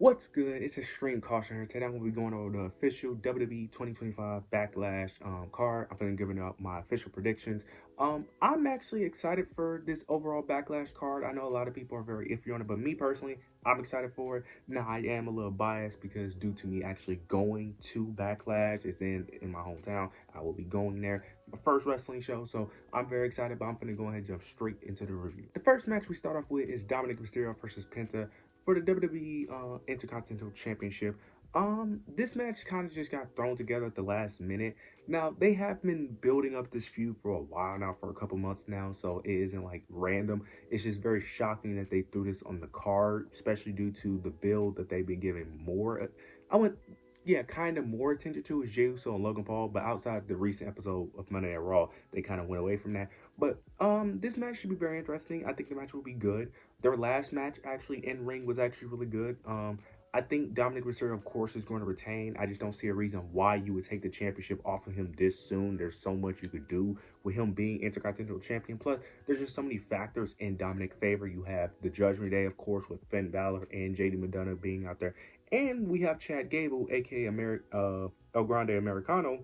What's good? It's Extreme Caution here. Today I'm going to be going over the official WWE 2025 Backlash card. I'm going to be giving out my official predictions. I'm actually excited for this overall Backlash card. I know a lot of people are very iffy on it, but me personally, I'm excited for it. Now, I am a little biased because due to me actually going to Backlash, it's in my hometown. I will be going there. My first wrestling show, so I'm very excited, but I'm going to go ahead and jump straight into the review. The first match we start off with is Dominic Mysterio versus Penta for the WWE Intercontinental Championship. This match kind of just got thrown together at the last minute. Now, they have been building up this feud for a while now, for a couple months now, so it isn't like random. It's just very shocking that they threw this on the card, especially due to the build that they've been giving more. Kind of more attention to is Jey Uso and Logan Paul, but outside the recent episode of Monday Night Raw, they kind of went away from that. But this match should be very interesting. I think the match will be good. Their last match actually in ring was actually really good. I think Dominic Mysterio, of course, is going to retain. I just don't see a reason why you would take the championship off of him this soon. There's so much you could do with him being Intercontinental Champion. Plus, there's just so many factors in Dominic's favor. You have the Judgment Day, of course, with Finn Balor and JD McDonough being out there. And we have Chad Gable, a.k.a. El Grande Americano.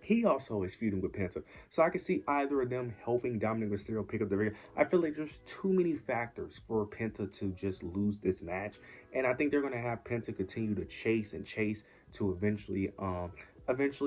He also is feuding with Penta. So I can see either of them helping Dominic Mysterio pick up the rear. I feel like there's too many factors for Penta to just lose this match. And I think they're going to have Penta continue to chase to eventually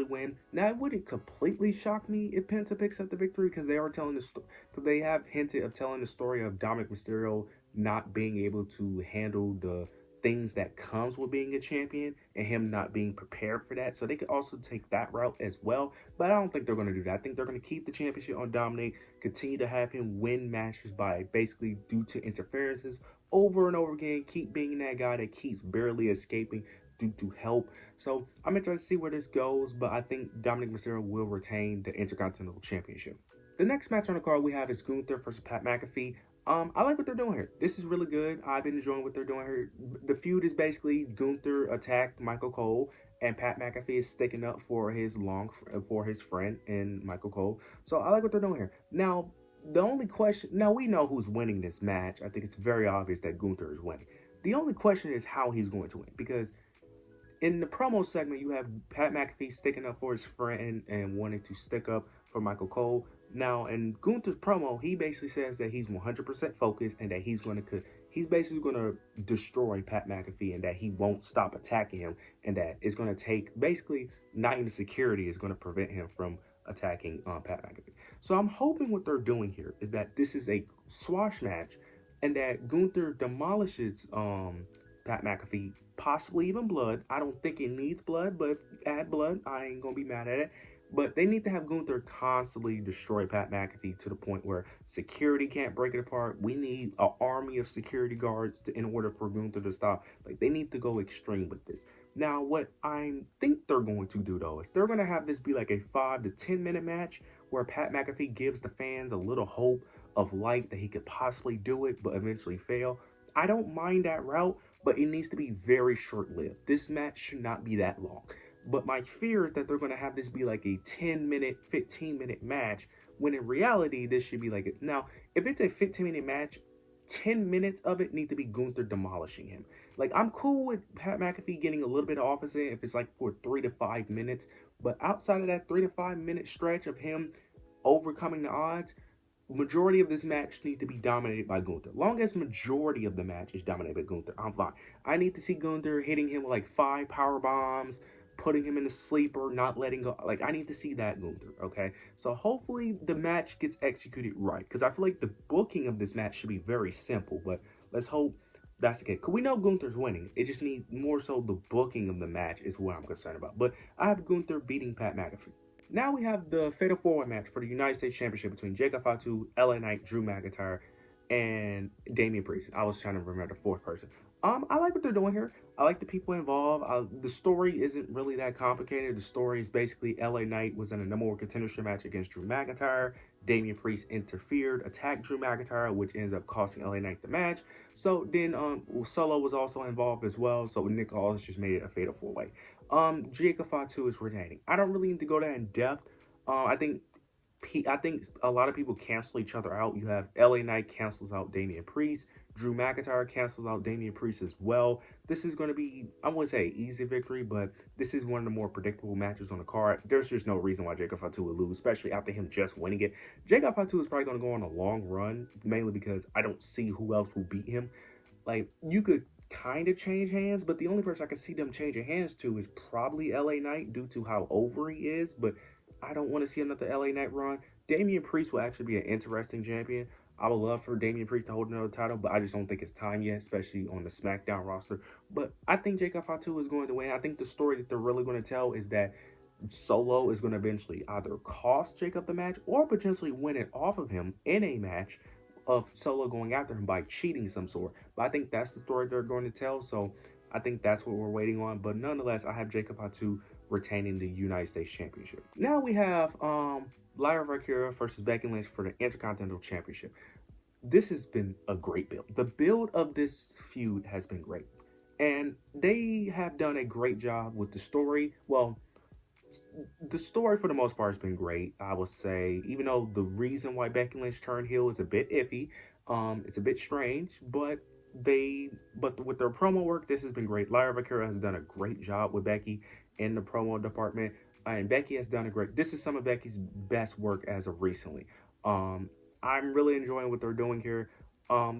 win. Now, it wouldn't completely shock me if Penta picks up the victory because they are telling the story. They have hinted of telling the story of Dominic Mysterio not being able to handle the things that comes with being a champion and him not being prepared for that. So they could also take that route as well. But I don't think they're going to do that. I think they're going to keep the championship on Dominic, continue to have him win matches by basically due to interferences over and over again, keep being that guy that keeps barely escaping due to help. So I'm interested to see where this goes, but I think Dominic Mysterio will retain the Intercontinental Championship. The next match on the card we have is Gunther versus Pat McAfee. I like what they're doing here. This is really good. I've been enjoying what they're doing here. The feud is basically Gunther attacked Michael Cole, and Pat McAfee is sticking up for his friend and Michael Cole. So I like what they're doing here. Now, the only question, now we know who's winning this match. I think it's very obvious that Gunther is winning. The only question is how he's going to win, because in the promo segment, you have Pat McAfee sticking up for his friend and wanting to stick up for Michael Cole. Now, in Gunther's promo, he basically says that he's 100% focused and that he's basically going to destroy Pat McAfee and that he won't stop attacking him and that it's going to take, basically, not even security is going to prevent him from attacking Pat McAfee. So I'm hoping what they're doing here is that this is a squash match and that Gunther demolishes Pat McAfee, possibly even blood. I don't think it needs blood, but add blood, I ain't going to be mad at it. But they need to have Gunther constantly destroy Pat McAfee to the point where security can't break it apart. We need an army of security guards in order for Gunther to stop. Like, they need to go extreme with this. Now, what I think they're going to do, though, is they're going to have this be like a 5 to 10 minute match where Pat McAfee gives the fans a little hope of light that he could possibly do it, but eventually fail. I don't mind that route, but it needs to be very short-lived. This match should not be that long. But my fear is that they're going to have this be like a 10-minute, 15-minute match, when in reality, this should be like it. Now, if it's a 15-minute match, 10 minutes of it need to be Gunther demolishing him. Like, I'm cool with Pat McAfee getting a little bit of offense in if it's like for 3 to 5 minutes. But outside of that 3 to 5 minute stretch of him overcoming the odds, majority of this match need to be dominated by Gunther. Long as majority of the match is dominated by Gunther, I'm fine. I need to see Gunther hitting him with like 5 power bombs, putting him in the sleeper, not letting go. Like, I need to see that Gunther, okay? So hopefully the match gets executed right, because I feel like the booking of this match should be very simple, but let's hope that's the case. Because we know Gunther's winning. It just needs more so the booking of the match is what I'm concerned about. But I have Gunther beating Pat McAfee. Now we have the Fatal 4-Way match for the United States Championship between Jacob Fatu, LA Knight, Drew McIntyre, and Damian Priest. I was trying to remember the fourth person. I like what they're doing here. I like the people involved. The story isn't really that complicated. The story is basically LA Knight was in a number one contendership match against Drew McIntyre. Damian Priest interfered, attacked Drew McIntyre, which ended up costing LA Knight the match. So then Solo was also involved as well. So Nick Aldis just made it a fatal 4-way. Jacob Fatu is retaining. I don't really need to go that in depth. I think a lot of people cancel each other out. You have LA Knight cancels out Damian Priest. Drew McIntyre cancels out Damian Priest as well. This is going to be, I wouldn't say easy victory, but this is one of the more predictable matches on the card. There's just no reason why Jacob Fatu would lose, especially after him just winning it. Jacob Fatu is probably going to go on a long run, mainly because I don't see who else will beat him. Like, you could kind of change hands, but the only person I can see them changing hands to is probably LA Knight due to how over he is, but I don't want to see another LA Knight run. Damian Priest will actually be an interesting champion. I would love for Damian Priest to hold another title, but I just don't think it's time yet, especially on the SmackDown roster. But I think Jacob Fatu is going to win. I think the story that they're really going to tell is that Solo is going to eventually either cost Jacob the match or potentially win it off of him in a match of Solo going after him by cheating some sort. But I think that's the story they're going to tell. So I think that's what we're waiting on. But nonetheless, I have Jacob Fatu retaining the United States Championship. Now we have Lyra Valkyria versus Becky Lynch for the Intercontinental Championship. This has been a great build. The build of this feud has been great. And they have done a great job with the story. Well, the story for the most part has been great. I would say, even though the reason why Becky Lynch turned heel is a bit iffy, it's a bit strange, but with their promo work, this has been great. Lyra Valkyria has done a great job with Becky in the promo department, and Becky has done a great. This is some of Becky's best work as of recently. I'm really enjoying what they're doing here.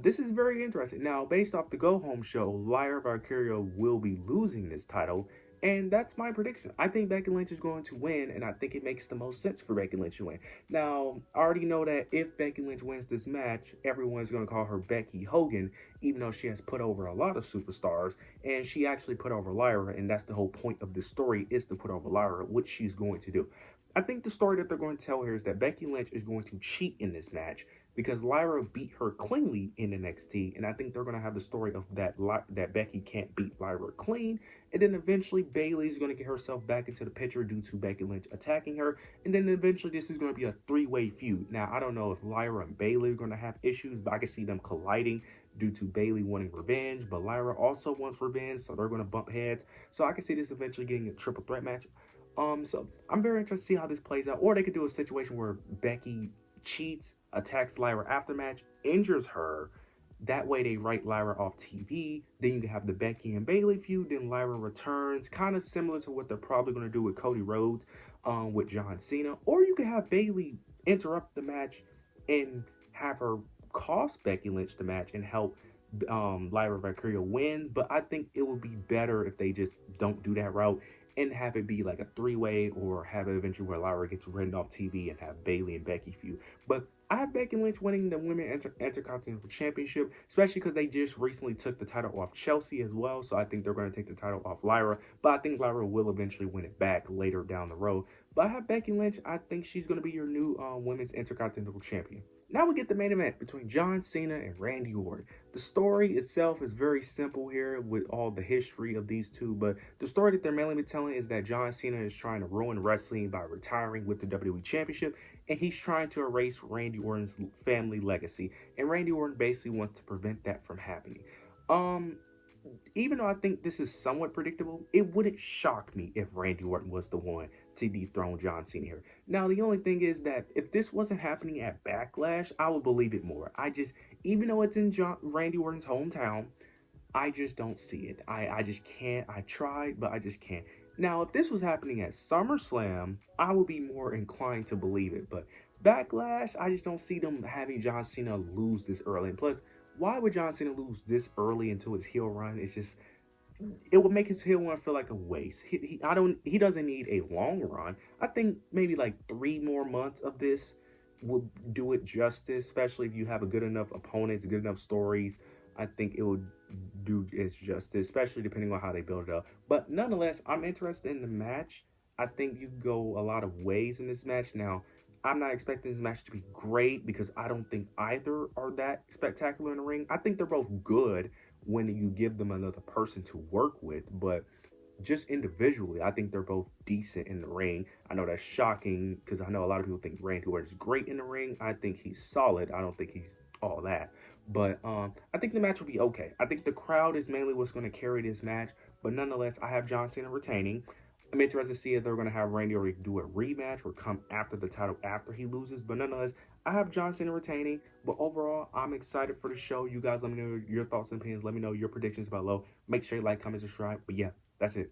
This is very interesting. Now, based off the Go Home show, Lyra Valkyria will be losing this title. And that's my prediction. I think Becky Lynch is going to win, and I think it makes the most sense for Becky Lynch to win. Now, I already know that if Becky Lynch wins this match, everyone's going to call her Becky Hogan, even though she has put over a lot of superstars, and she actually put over Lyra, and that's the whole point of this story, is to put over Lyra, which she's going to do. I think the story that they're going to tell here is that Becky Lynch is going to cheat in this match because Lyra beat her cleanly in NXT, and I think they're going to have the story of that Becky can't beat Lyra clean, and then eventually Bayley's going to get herself back into the picture due to Becky Lynch attacking her, and then eventually this is going to be a three-way feud. Now, I don't know if Lyra and Bayley are going to have issues, but I can see them colliding due to Bayley wanting revenge, but Lyra also wants revenge, so they're going to bump heads. So I can see this eventually getting a triple threat match. So I'm very interested to see how this plays out. Or they could do a situation where Becky cheats, attacks Lyra after match, injures her. That way they write Lyra off TV. Then you can have the Becky and Bayley feud. Then Lyra returns, kind of similar to what they're probably going to do with Cody Rhodes, with John Cena. Or you could have Bayley interrupt the match and have her cost Becky Lynch the match and help Lyra Valkyria win. But I think it would be better if they just don't do that route and have it be like a three-way, or have it eventually where Lyra gets written off TV and have Bayley and Becky feud. But I have Becky Lynch winning the Women's Intercontinental Championship, especially because they just recently took the title off Chelsea as well, so I think they're going to take the title off Lyra, but I think Lyra will eventually win it back later down the road. But I have Becky Lynch. I think she's going to be your new Women's Intercontinental Champion. Now we get the main event between John Cena and Randy Orton. The story itself is very simple here with all the history of these two, but the story that they're mainly telling is that John Cena is trying to ruin wrestling by retiring with the WWE Championship, and he's trying to erase Randy Orton's family legacy, and Randy Orton basically wants to prevent that from happening. Even though I think this is somewhat predictable, it wouldn't shock me if Randy Orton was the one to dethrone John Cena here. Now, the only thing is that if this wasn't happening at Backlash, I would believe it more. Even though it's in Randy Orton's hometown, I just don't see it. I just can't. I tried, but I just can't. Now, if this was happening at SummerSlam, I would be more inclined to believe it. But Backlash, I just don't see them having John Cena lose this early. And plus, why would John Cena lose this early into his heel run? It would make his heel run feel like a waste. He doesn't need a long run. I think maybe like 3 more months of this would do it justice, especially if you have a good enough opponents, good enough stories. I think it would do its justice, especially depending on how they build it up. But nonetheless, I'm interested in the match. I think you can go a lot of ways in this match. Now, I'm not expecting this match to be great because I don't think either are that spectacular in the ring. I think they're both good when you give them another person to work with, but just individually, I think they're both decent in the ring. I know that's shocking because I know a lot of people think Randy Orton is great in the ring. I think he's solid. I don't think he's all that. But I think the match will be okay. I think the crowd is mainly what's going to carry this match. But nonetheless, I have John Cena retaining. I'm interested to see if they're going to have Randy Orton do a rematch or come after the title after he loses. But nonetheless, I have John Cena retaining, but overall, I'm excited for the show. You guys let me know your thoughts and opinions. Let me know your predictions below. Make sure you like, comment, subscribe. But yeah, that's it.